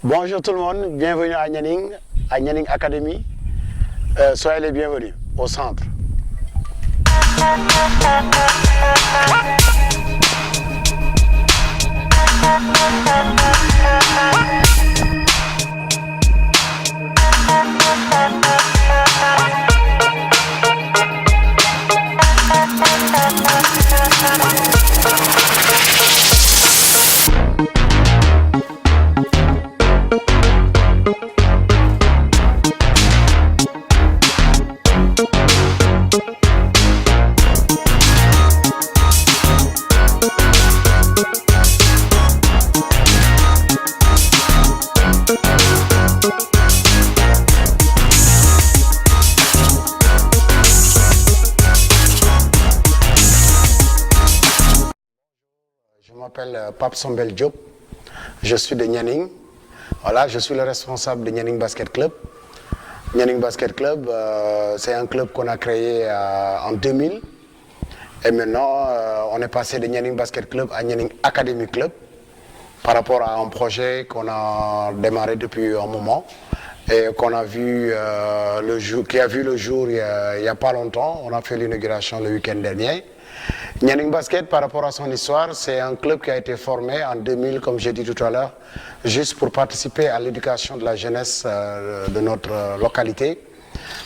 Bonjour tout le monde, bienvenue à Nianing Academy. Soyez les bienvenus au centre. Je m'appelle Pape Sombel Diop, je suis de Nianing. Voilà, je suis le responsable de Nianing Basket Club. Nianing Basket Club, c'est un club qu'on a créé en 2000. Et maintenant, on est passé de Nianing Basket Club à Nianing Academy Club par rapport à un projet qu'on a démarré depuis un moment et qu'on a vu qui a vu le jour il n'y a pas longtemps. On a fait l'inauguration le week-end dernier. Nianing Basket, par rapport à son histoire, c'est un club qui a été formé en 2000, comme j'ai dit tout à l'heure, juste pour participer à l'éducation de la jeunesse de notre localité,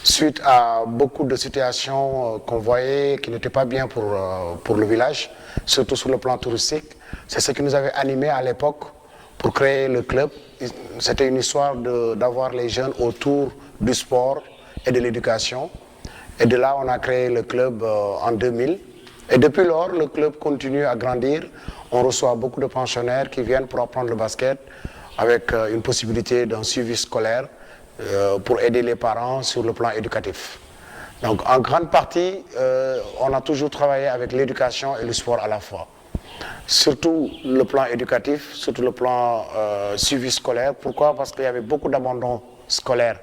suite à beaucoup de situations qu'on voyait qui n'étaient pas bien pour le village, surtout sur le plan touristique. C'est ce qui nous avait animés à l'époque pour créer le club. C'était une histoire d'avoir les jeunes autour du sport et de l'éducation. Et de là, on a créé le club en 2000. Et depuis lors, le club continue à grandir. On reçoit beaucoup de pensionnaires qui viennent pour apprendre le basket avec une possibilité d'un suivi scolaire pour aider les parents sur le plan éducatif. Donc en grande partie, on a toujours travaillé avec l'éducation et le sport à la fois. Surtout le plan éducatif, surtout le plan suivi scolaire. Pourquoi? Parce qu'il y avait beaucoup d'abandon scolaire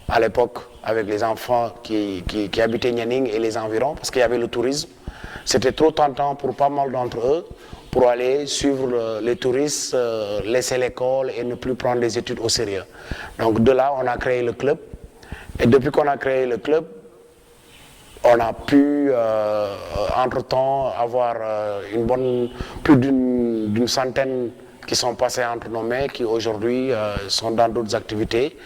à l'époque avec les enfants qui habitaient Nianing et les environs, parce qu'il y avait le tourisme. C'était trop tentant pour pas mal d'entre eux pour aller suivre les touristes, laisser l'école et ne plus prendre les études au sérieux. Donc de là, on a créé le club. Et depuis qu'on a créé le club, on a pu, entre-temps, avoir plus d'une centaine qui sont passés entre nos mains, qui aujourd'hui sont dans d'autres activités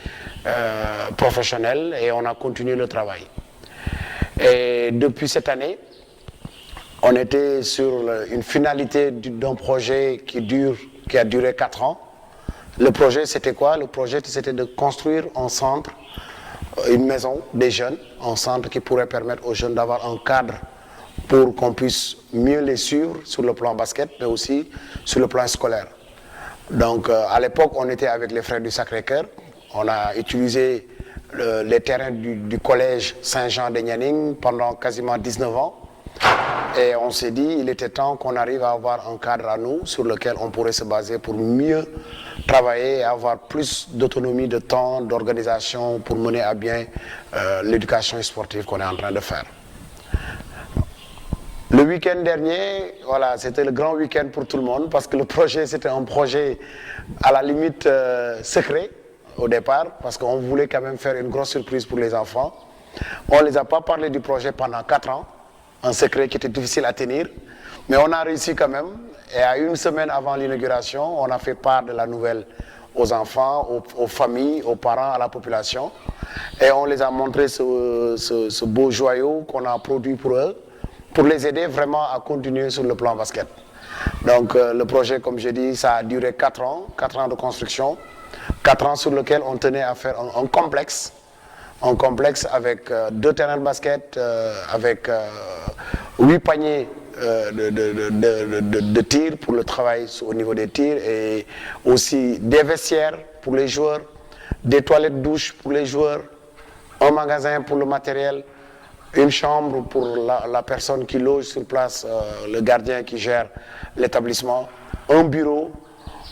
professionnelles, et on a continué le travail. Et depuis cette année, on était sur une finalité d'un projet qui a duré 4 ans. Le projet, c'était quoi? Le projet, c'était de construire un centre, une maison des jeunes, un centre qui pourrait permettre aux jeunes d'avoir un cadre pour qu'on puisse mieux les suivre sur le plan basket, mais aussi sur le plan scolaire. Donc, à l'époque, on était avec les frères du Sacré-Cœur. On a utilisé les terrains du collège Saint-Jean de Nianing pendant quasiment 19 ans. Et on s'est dit, il était temps qu'on arrive à avoir un cadre à nous sur lequel on pourrait se baser pour mieux travailler et avoir plus d'autonomie de temps, d'organisation pour mener à bien l'éducation sportive qu'on est en train de faire. Le week-end dernier, voilà, c'était le grand week-end pour tout le monde parce que le projet, c'était un projet à la limite secret au départ parce qu'on voulait quand même faire une grosse surprise pour les enfants. On ne les a pas parlé du projet pendant 4 ans. Un secret qui était difficile à tenir, mais on a réussi quand même. Et à une semaine avant l'inauguration, on a fait part de la nouvelle aux enfants, aux familles, aux parents, à la population. Et on les a montré ce beau joyau qu'on a produit pour eux, pour les aider vraiment à continuer sur le plan basket. Donc le projet, comme je dis, ça a duré 4 ans de construction, 4 ans sur lequel on tenait à faire un complexe avec 2 terrains de basket, avec 8 paniers de tir pour le travail au niveau des tirs et aussi des vestiaires pour les joueurs, des toilettes douches pour les joueurs, un magasin pour le matériel, une chambre pour la personne qui loge sur place, le gardien qui gère l'établissement, un bureau.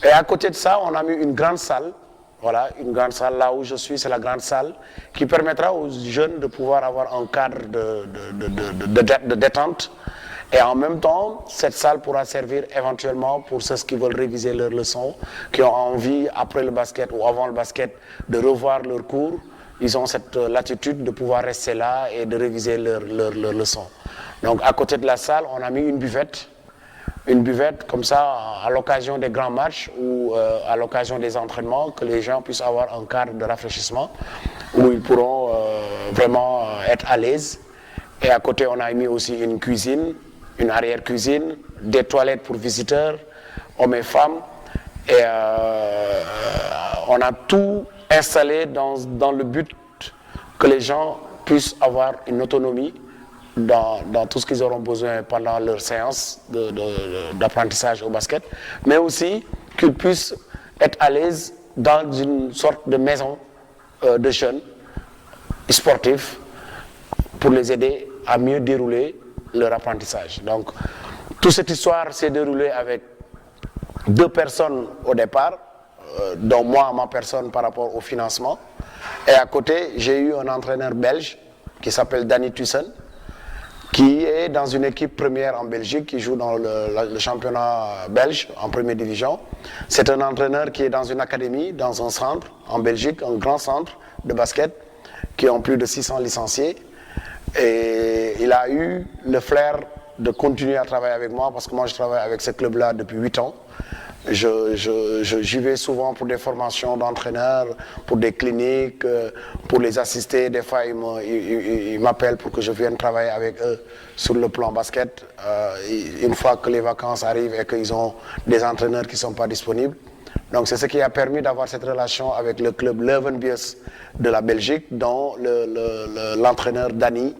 Et à côté de ça, on a mis une grande salle. Voilà, une grande salle là où je suis, c'est la grande salle qui permettra aux jeunes de pouvoir avoir un cadre de détente. Et en même temps, cette salle pourra servir éventuellement pour ceux qui veulent réviser leurs leçons, qui ont envie, après le basket ou avant le basket, de revoir leurs cours. Ils ont cette latitude de pouvoir rester là et de réviser leurs leçons. Donc à côté de la salle, on a mis une buvette comme ça à l'occasion des grands matchs ou à l'occasion des entraînements, que les gens puissent avoir un cadre de rafraîchissement où ils pourront vraiment être à l'aise. Et à côté, on a mis aussi une cuisine, une arrière-cuisine, des toilettes pour visiteurs, hommes et femmes. Et on a tout installé dans le but que les gens puissent avoir une autonomie dans tout ce qu'ils auront besoin pendant leur séance d'apprentissage au basket, mais aussi qu'ils puissent être à l'aise dans une sorte de maison de jeunes sportifs pour les aider à mieux dérouler leur apprentissage. Donc, toute cette histoire s'est déroulée avec 2 personnes au départ, dont moi, ma personne par rapport au financement. Et à côté, j'ai eu un entraîneur belge qui s'appelle Danny Tussen, qui est dans une équipe première en Belgique, qui joue dans le championnat belge en première division. C'est un entraîneur qui est dans une académie, dans un centre en Belgique, un grand centre de basket, qui ont plus de 600 licenciés. Et il a eu le flair de continuer à travailler avec moi, parce que moi je travaille avec ce club-là depuis 8 ans. J'y vais souvent pour des formations d'entraîneurs, pour des cliniques, pour les assister. Des fois, ils m'appellent pour que je vienne travailler avec eux sur le plan basket. Une fois que les vacances arrivent et qu'ils ont des entraîneurs qui ne sont pas disponibles. Donc c'est ce qui a permis d'avoir cette relation avec le club Leuven-Bios de la Belgique, dont l'entraîneur Danny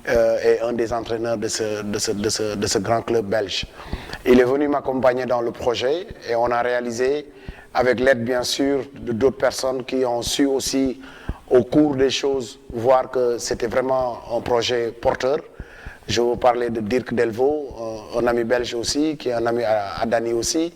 est un des entraîneurs de ce grand club belge. Il est venu m'accompagner dans le projet et on a réalisé, avec l'aide bien sûr d'autres personnes qui ont su aussi au cours des choses voir que c'était vraiment un projet porteur. Je vais vous parler de Dirk Delvaux, un ami belge aussi, qui est un ami à Dani aussi.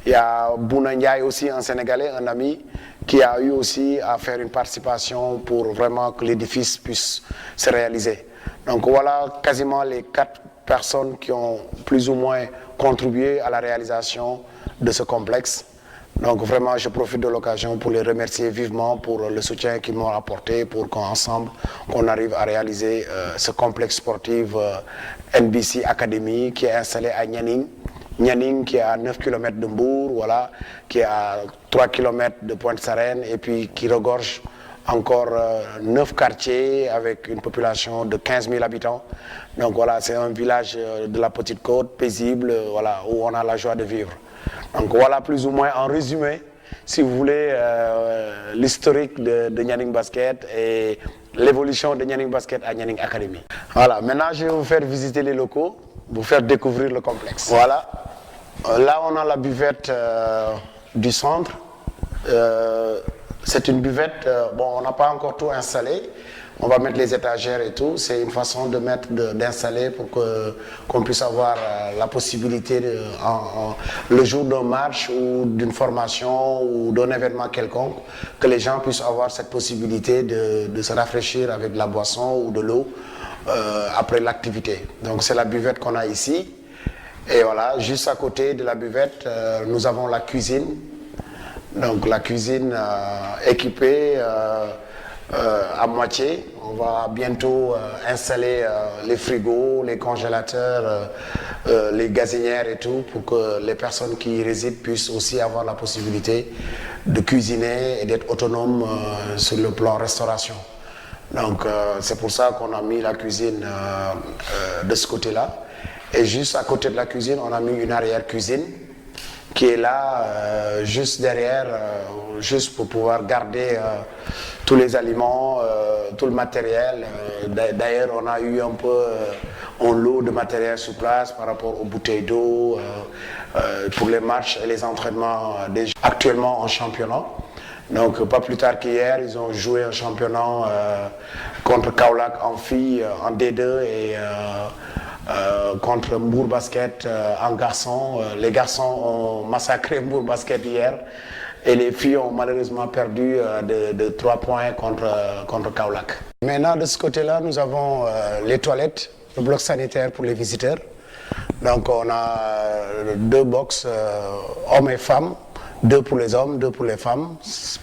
Il y a Bouna Ndiaye aussi, un Sénégalais, un ami, qui a eu aussi à faire une participation pour vraiment que l'édifice puisse se réaliser. Donc voilà quasiment les 4 personnes qui ont plus ou moins contribué à la réalisation de ce complexe. Donc vraiment, je profite de l'occasion pour les remercier vivement pour le soutien qu'ils m'ont apporté pour qu'ensemble, on arrive à réaliser ce complexe sportif NBC Academy qui est installé à Nianing. Nianing qui est à 9 km de Mbour, voilà, qui est à 3 km de Pointe-Sarène et puis qui regorge encore 9 quartiers avec une population de 15 000 habitants. Donc voilà, c'est un village de la Petite Côte, paisible, voilà, où on a la joie de vivre. Donc voilà plus ou moins en résumé, si vous voulez, l'historique de Nianing Basket et l'évolution de Nianing Basket à Nianing Academy. Voilà, maintenant je vais vous faire visiter les locaux, vous faire découvrir le complexe. Voilà, là on a la buvette du centre. C'est une buvette, bon on n'a pas encore tout installé, on va mettre les étagères et tout, c'est une façon de d'installer pour qu'on puisse avoir la possibilité, le jour d'un match ou d'une formation ou d'un événement quelconque, que les gens puissent avoir cette possibilité de se rafraîchir avec de la boisson ou de l'eau après l'activité. Donc c'est la buvette qu'on a ici, et voilà, juste à côté de la buvette, nous avons la cuisine. Donc la cuisine équipée à moitié. On va bientôt installer les frigos, les congélateurs, les gazinières et tout pour que les personnes qui y résident puissent aussi avoir la possibilité de cuisiner et d'être autonomes sur le plan restauration. Donc c'est pour ça qu'on a mis la cuisine de ce côté-là. Et juste à côté de la cuisine, on a mis une arrière-cuisine qui est là juste derrière, juste pour pouvoir garder tous les aliments, tout le matériel. D'ailleurs, on a eu un peu un lot de matériel sur place par rapport aux bouteilles d'eau, pour les matchs et les entraînements actuellement en championnat. Donc pas plus tard qu'hier, ils ont joué un championnat contre Kaolack en filles en D2 et contre Mbour Basket en garçon. Les garçons ont massacré Mbour Basket hier et les filles ont malheureusement perdu de 3 points contre Kaolack. Maintenant de ce côté-là, nous avons les toilettes, le bloc sanitaire pour les visiteurs. Donc on a 2 box hommes et femmes. 2 pour les hommes, 2 pour les femmes,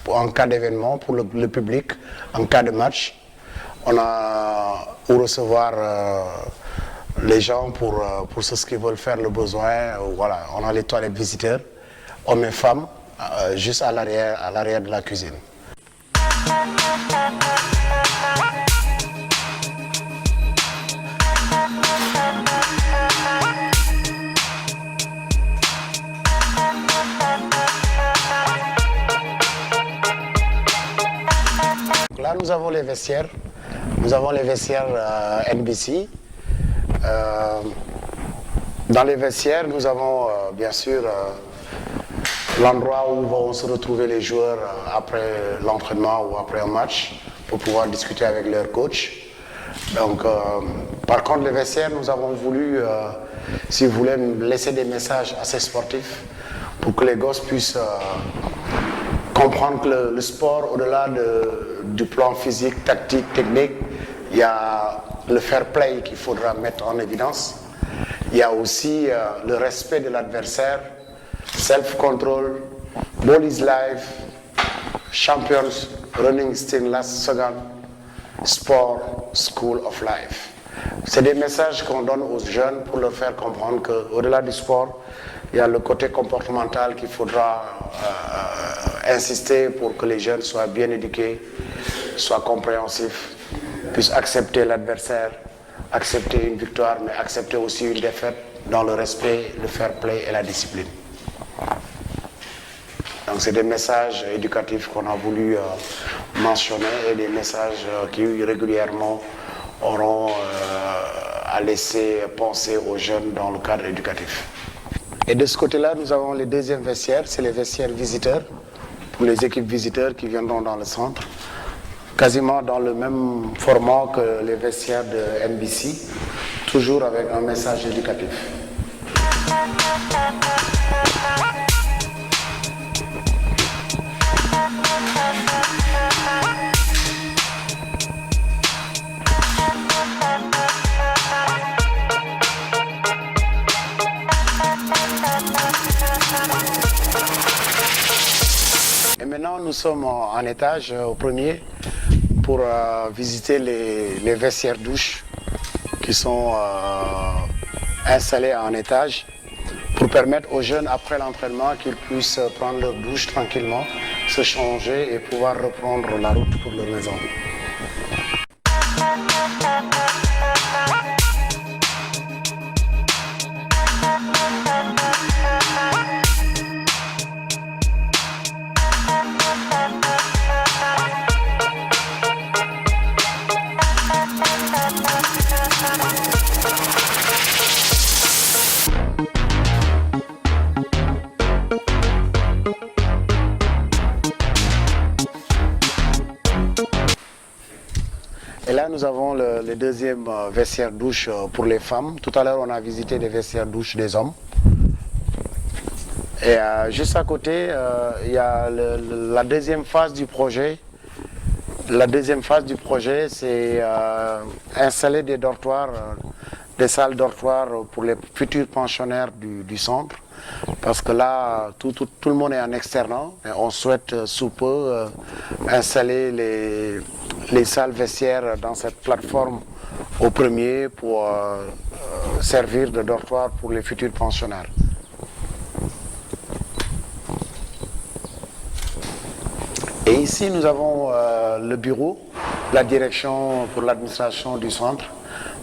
en cas d'événement, pour le public, en cas de match. On a où recevoir les gens pour ceux qui veulent faire le besoin. Voilà, on a les toilettes visiteurs, hommes et femmes, juste à l'arrière de la cuisine. Là, nous avons les vestiaires. Nous avons les vestiaires NBC. Dans les vestiaires, nous avons bien sûr l'endroit où vont se retrouver les joueurs après l'entraînement ou après un match pour pouvoir discuter avec leur coach. Donc, par contre, les vestiaires, nous avons voulu, si vous voulez, laisser des messages assez sportifs pour que les gosses puissent comprendre que le sport, au-delà du plan physique, tactique, technique, il y a le fair play qu'il faudra mettre en évidence. Il y a aussi le respect de l'adversaire, self-control, ball is life, champions, running still last second, sport, school of life. C'est des messages qu'on donne aux jeunes pour leur faire comprendre qu'au-delà du sport, il y a le côté comportemental qu'il faudra insister pour que les jeunes soient bien éduqués, soient compréhensifs, puissent accepter l'adversaire, accepter une victoire, mais accepter aussi une défaite dans le respect, le fair play et la discipline. Donc c'est des messages éducatifs qu'on a voulu mentionner et des messages qui régulièrement auront à laisser penser aux jeunes dans le cadre éducatif. Et de ce côté-là, nous avons les deuxièmes vestiaires, c'est les vestiaires visiteurs, pour les équipes visiteurs qui viendront dans le centre, quasiment dans le même format que les vestiaires de NBC, toujours avec un message éducatif. Et maintenant, nous sommes en étage, au premier, pour visiter les vestiaires douches qui sont installés en étage pour permettre aux jeunes, après l'entraînement, qu'ils puissent prendre leur douche tranquillement, se changer et pouvoir reprendre la route pour leur maison. Et là, nous avons le deuxième vestiaire douche pour les femmes. Tout à l'heure, on a visité des vestiaires douche des hommes. Et juste à côté, il y a la deuxième phase du projet. La deuxième phase du projet, c'est installer des dortoirs, des salles dortoirs pour les futurs pensionnaires du centre. Parce que là, tout le monde est en externat et on souhaite sous peu installer les salles vestiaires dans cette plateforme au premier pour servir de dortoir pour les futurs pensionnaires. Et ici, nous avons le bureau, la direction pour l'administration du centre.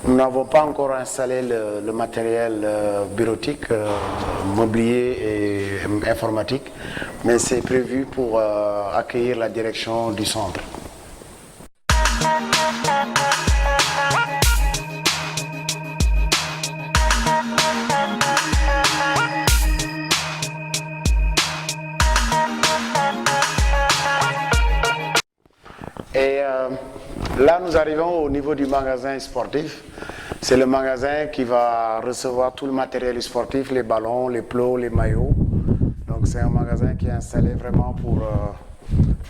Nous n'avons pas encore installé le matériel bureautique, mobilier et informatique, mais c'est prévu pour accueillir la direction du centre. Là, nous arrivons au niveau du magasin sportif. C'est le magasin qui va recevoir tout le matériel sportif, les ballons, les plots, les maillots. Donc c'est un magasin qui est installé vraiment pour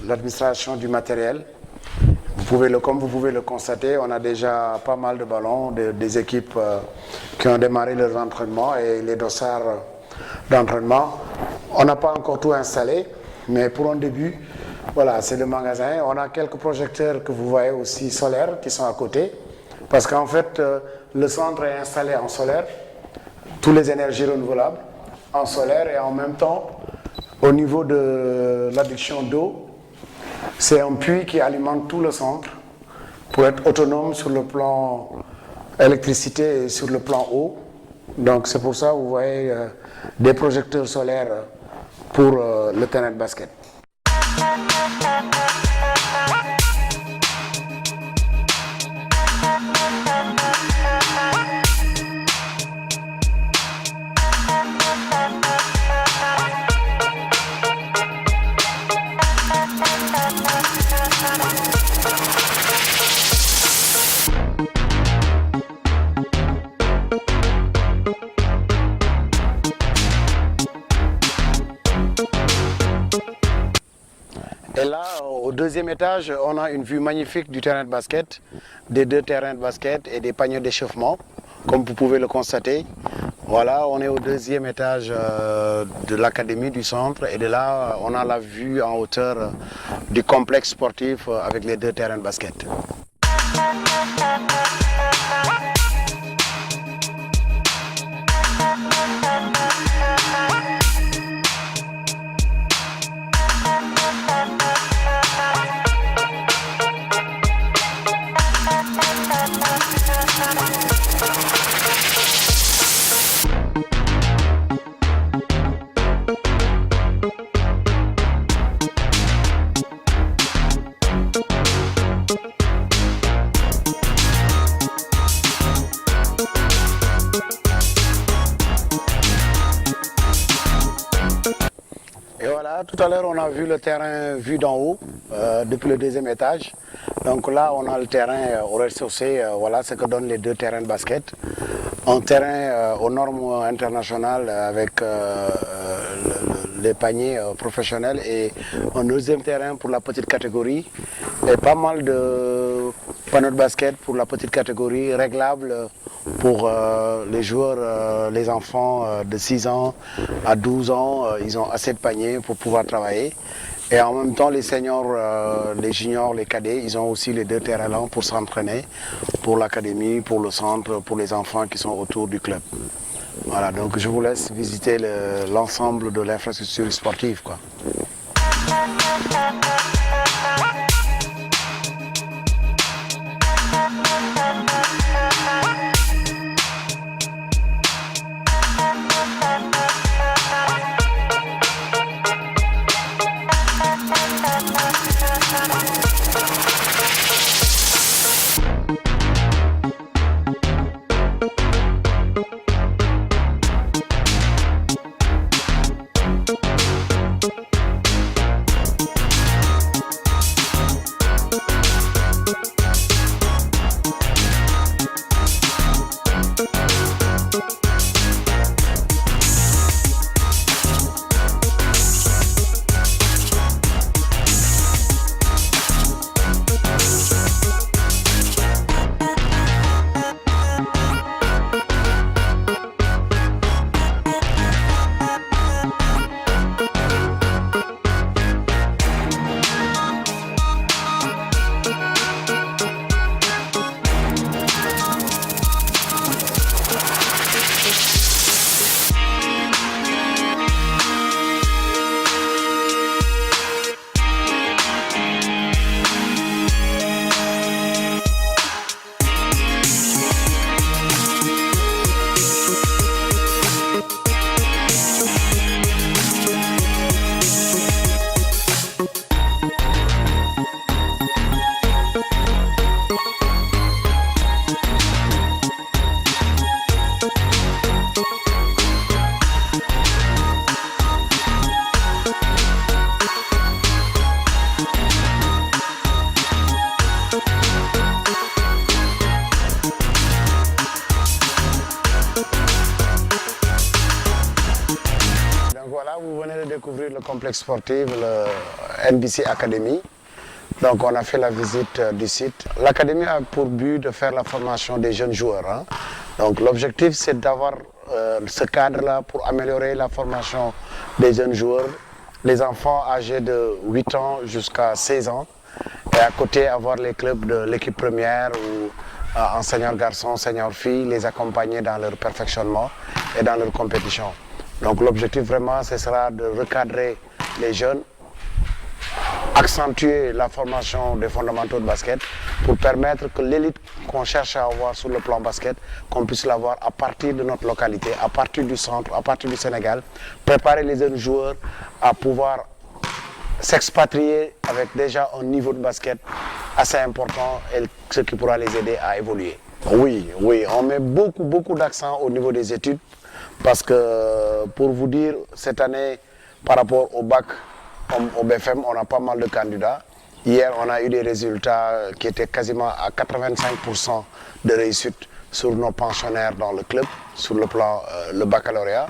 l'administration du matériel. Comme vous pouvez le constater, on a déjà pas mal de ballons, des équipes qui ont démarré leurs entraînements et les dossards d'entraînement. On n'a pas encore tout installé, mais pour un début, voilà, c'est le magasin. On a quelques projecteurs que vous voyez aussi solaires qui sont à côté, parce qu'en fait, le centre est installé en solaire, toutes les énergies renouvelables, en solaire, et en même temps, au niveau de l'adduction d'eau, c'est un puits qui alimente tout le centre pour être autonome sur le plan électricité et sur le plan eau. Donc c'est pour ça que vous voyez des projecteurs solaires pour le terrain de basket. Et là, au deuxième étage, on a une vue magnifique du terrain de basket, des deux terrains de basket et des paniers d'échauffement, comme vous pouvez le constater. Voilà, on est au deuxième étage de l'académie du centre et de là, on a la vue en hauteur du complexe sportif avec les deux terrains de basket. Et voilà, tout à l'heure on a vu le terrain vu d'en haut, depuis le deuxième étage. Donc là on a le terrain au rez-de-chaussée, voilà ce que donnent les deux terrains de basket. Un terrain aux normes internationales avec les paniers professionnels et un deuxième terrain pour la petite catégorie et pas mal de panneaux de basket pour la petite catégorie réglables pour les joueurs, les enfants de 6 ans à 12 ans, ils ont assez de paniers pour pouvoir travailler. Et en même temps, les seniors, les juniors, les cadets, ils ont aussi les deux terrains là pour s'entraîner, pour l'académie, pour le centre, pour les enfants qui sont autour du club. Voilà, donc je vous laisse visiter l'ensemble de l'infrastructure sportive, quoi. voilà, vous venez de découvrir le complexe sportif, le NBC Academy. Donc on a fait la visite du site. L'académie a pour but de faire la formation des jeunes joueurs, hein. Donc l'objectif c'est d'avoir ce cadre-là pour améliorer la formation des jeunes joueurs, les enfants âgés de 8 ans jusqu'à 16 ans. Et à côté avoir les clubs de l'équipe première ou enseignants garçons, enseignants filles, les accompagner dans leur perfectionnement et dans leur compétition. Donc l'objectif vraiment ce sera de recadrer les jeunes, accentuer la formation des fondamentaux de basket pour permettre que l'élite qu'on cherche à avoir sur le plan basket, qu'on puisse l'avoir à partir de notre localité, à partir du centre, à partir du Sénégal, préparer les jeunes joueurs à pouvoir s'expatrier avec déjà un niveau de basket assez important et ce qui pourra les aider à évoluer. Oui, on met beaucoup d'accent au niveau des études parce que pour vous dire, cette année par rapport au bac, au BFM, on a pas mal de candidats. Hier, on a eu des résultats qui étaient quasiment à 85% de réussite sur nos pensionnaires dans le club, sur le plan le baccalauréat.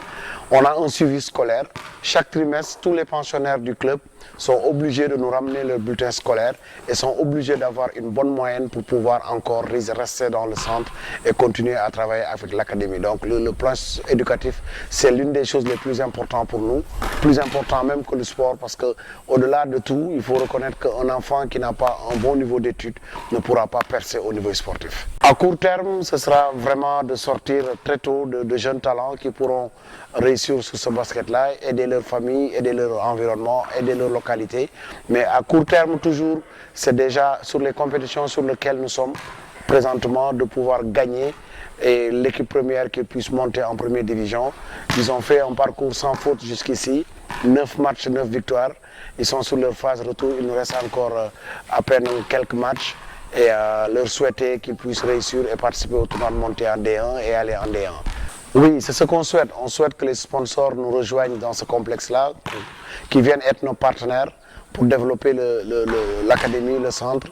On a un suivi scolaire. Chaque trimestre, tous les pensionnaires du club sont obligés de nous ramener leur bulletin scolaire et sont obligés d'avoir une bonne moyenne pour pouvoir encore rester dans le centre et continuer à travailler avec l'académie. Donc le plan éducatif, c'est l'une des choses les plus importantes pour nous, plus important même que le sport parce qu'au-delà de tout, il faut reconnaître qu'un enfant qui n'a pas un bon niveau d'études ne pourra pas percer au niveau sportif. À court terme, ce sera vraiment de sortir très tôt de jeunes talents qui pourront réussir sur ce basket-là, aider leur famille, aider leur environnement, aider leur localité. Mais à court terme, toujours, c'est déjà sur les compétitions sur lesquelles nous sommes présentement de pouvoir gagner et l'équipe première qui puisse monter en première division. Ils ont fait un parcours sans faute jusqu'ici, 9 matchs, 9 victoires. Ils sont sur leur phase retour, il nous reste encore à peine quelques matchs et leur souhaiter qu'ils puissent réussir et participer au tournoi de montée en D1 et aller en D1. Oui, c'est ce qu'on souhaite. On souhaite que les sponsors nous rejoignent dans ce complexe-là, qui viennent être nos partenaires pour développer l'académie, le centre,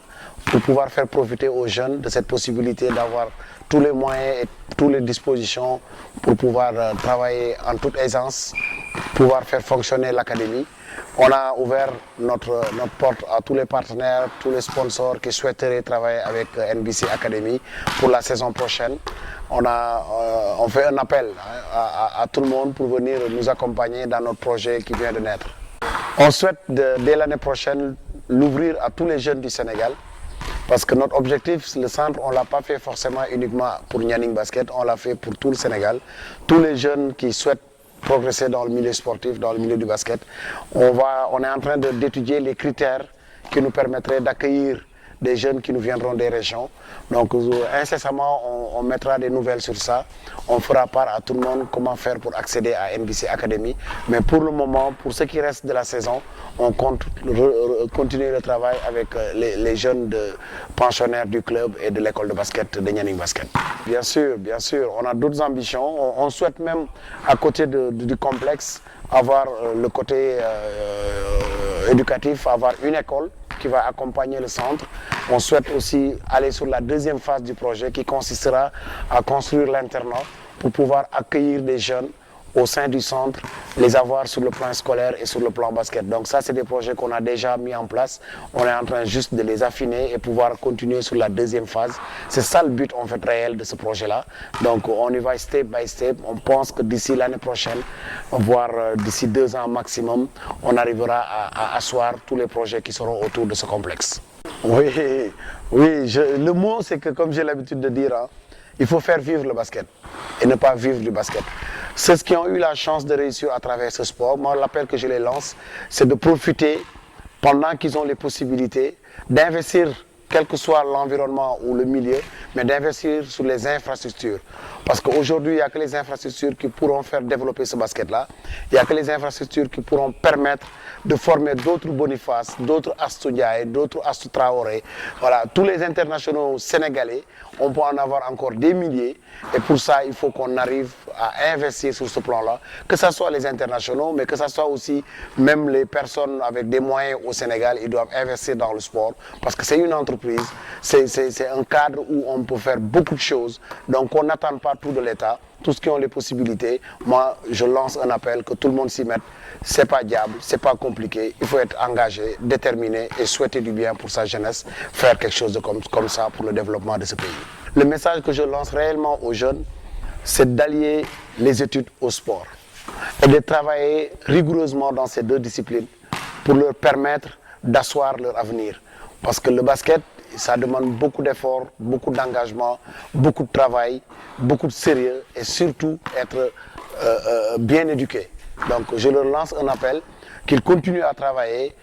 pour pouvoir faire profiter aux jeunes de cette possibilité d'avoir tous les moyens et toutes les dispositions pour pouvoir travailler en toute aisance, pouvoir faire fonctionner l'académie. On a ouvert notre porte à tous les partenaires, tous les sponsors qui souhaiteraient travailler avec NBC Academy pour la saison prochaine. On fait un appel à tout le monde pour venir nous accompagner dans notre projet qui vient de naître. On souhaite dès l'année prochaine l'ouvrir à tous les jeunes du Sénégal parce que notre objectif, le centre, on ne l'a pas fait forcément uniquement pour Nianing Basket, on l'a fait pour tout le Sénégal. Tous les jeunes qui souhaitent progresser dans le milieu sportif, dans le milieu du basket, on est en train d'étudier les critères qui nous permettraient d'accueillir des jeunes qui nous viendront des régions. Donc incessamment, on mettra des nouvelles sur ça. On fera part à tout le monde comment faire pour accéder à NBC Academy. Mais pour le moment, pour ce qui reste de la saison, on compte continuer le travail avec les jeunes pensionnaires du club et de l'école de basket de Nianing Basket. Bien sûr, on a d'autres ambitions. On souhaite même, à côté du complexe, avoir le côté éducatif, avoir une école qui va accompagner le centre. On souhaite aussi aller sur la deuxième phase du projet qui consistera à construire l'internat pour pouvoir accueillir des jeunes au sein du centre, les avoir sur le plan scolaire et sur le plan basket. Donc ça, c'est des projets qu'on a déjà mis en place. On est en train juste de les affiner et pouvoir continuer sur la deuxième phase. C'est ça le but en fait réel de ce projet-là. Donc on y va step by step. On pense que d'ici l'année prochaine, voire d'ici 2 ans maximum, on arrivera à asseoir tous les projets qui seront autour de ce complexe. Oui, le mot c'est que comme j'ai l'habitude de dire, hein, il faut faire vivre le basket et ne pas vivre du basket. Ceux qui ont eu la chance de réussir à travers ce sport, moi l'appel que je les lance, c'est de profiter pendant qu'ils ont les possibilités d'investir, quel que soit l'environnement ou le milieu, mais d'investir sur les infrastructures. Parce qu'aujourd'hui, il n'y a que les infrastructures qui pourront faire développer ce basket-là. Il n'y a que les infrastructures qui pourront permettre de former d'autres Boniface, d'autres Astou Ndiaye, d'autres Astou Traoré. Voilà, tous les internationaux sénégalais, on peut en avoir encore des milliers. Et pour ça, il faut qu'on arrive à investir sur ce plan-là, que ce soit les internationaux, mais que ce soit aussi même les personnes avec des moyens au Sénégal, ils doivent investir dans le sport. Parce que c'est une entreprise, c'est un cadre où on peut faire beaucoup de choses. Donc on n'attend pas tout de l'État. tous qui ont les possibilités, moi je lance un appel que tout le monde s'y mette. C'est pas diable, c'est pas compliqué, il faut être engagé, déterminé et souhaiter du bien pour sa jeunesse, faire quelque chose de comme ça pour le développement de ce pays. Le message que je lance réellement aux jeunes, c'est d'allier les études au sport et de travailler rigoureusement dans ces deux disciplines pour leur permettre d'asseoir leur avenir. Parce que le basket, ça demande beaucoup d'efforts, beaucoup d'engagement, beaucoup de travail, beaucoup de sérieux et surtout être bien éduqué. Donc je leur lance un appel qu'ils continuent à travailler,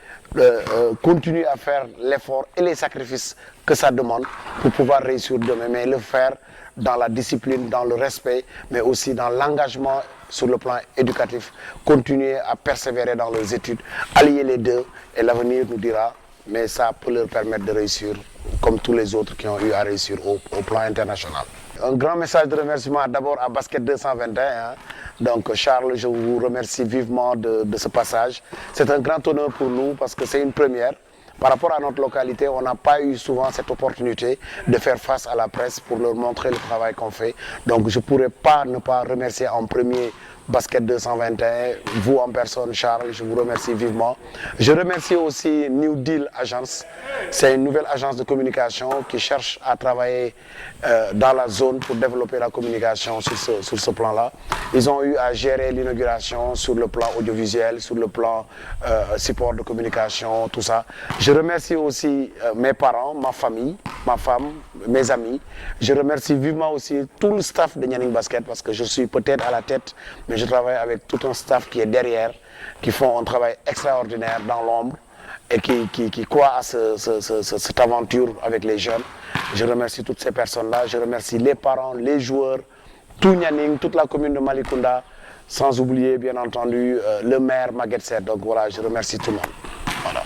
continuent à faire l'effort et les sacrifices que ça demande pour pouvoir réussir demain, mais le faire dans la discipline, dans le respect, mais aussi dans l'engagement sur le plan éducatif, continuer à persévérer dans leurs études, allier les deux et l'avenir nous dira, mais ça peut leur permettre de réussir comme tous les autres qui ont eu à réussir au plan international. Un grand message de remerciement d'abord à Basket 221. Donc Charles, je vous remercie vivement de ce passage. C'est un grand honneur pour nous parce que c'est une première. Par rapport à notre localité, on n'a pas eu souvent cette opportunité de faire face à la presse pour leur montrer le travail qu'on fait. Donc je ne pourrais pas ne pas remercier en premier Basket 221, vous en personne Charles, je vous remercie vivement. Je remercie aussi New Deal Agence, c'est une nouvelle agence de communication qui cherche à travailler dans la zone pour développer la communication sur ce plan-là. Ils ont eu à gérer l'inauguration sur le plan audiovisuel, sur le plan support de communication, tout ça. Je remercie aussi mes parents, ma famille, ma femme, mes amis. Je remercie vivement aussi tout le staff de Nianing Basket parce que je suis peut-être à la tête, mais je travaille avec tout un staff qui est derrière, qui font un travail extraordinaire dans l'ombre et qui croient à cette aventure avec les jeunes. Je remercie toutes ces personnes-là, je remercie les parents, les joueurs, tout Nianing, toute la commune de Malicounda, sans oublier bien entendu le maire Maguette Sène. Donc voilà, je remercie tout le monde. Voilà.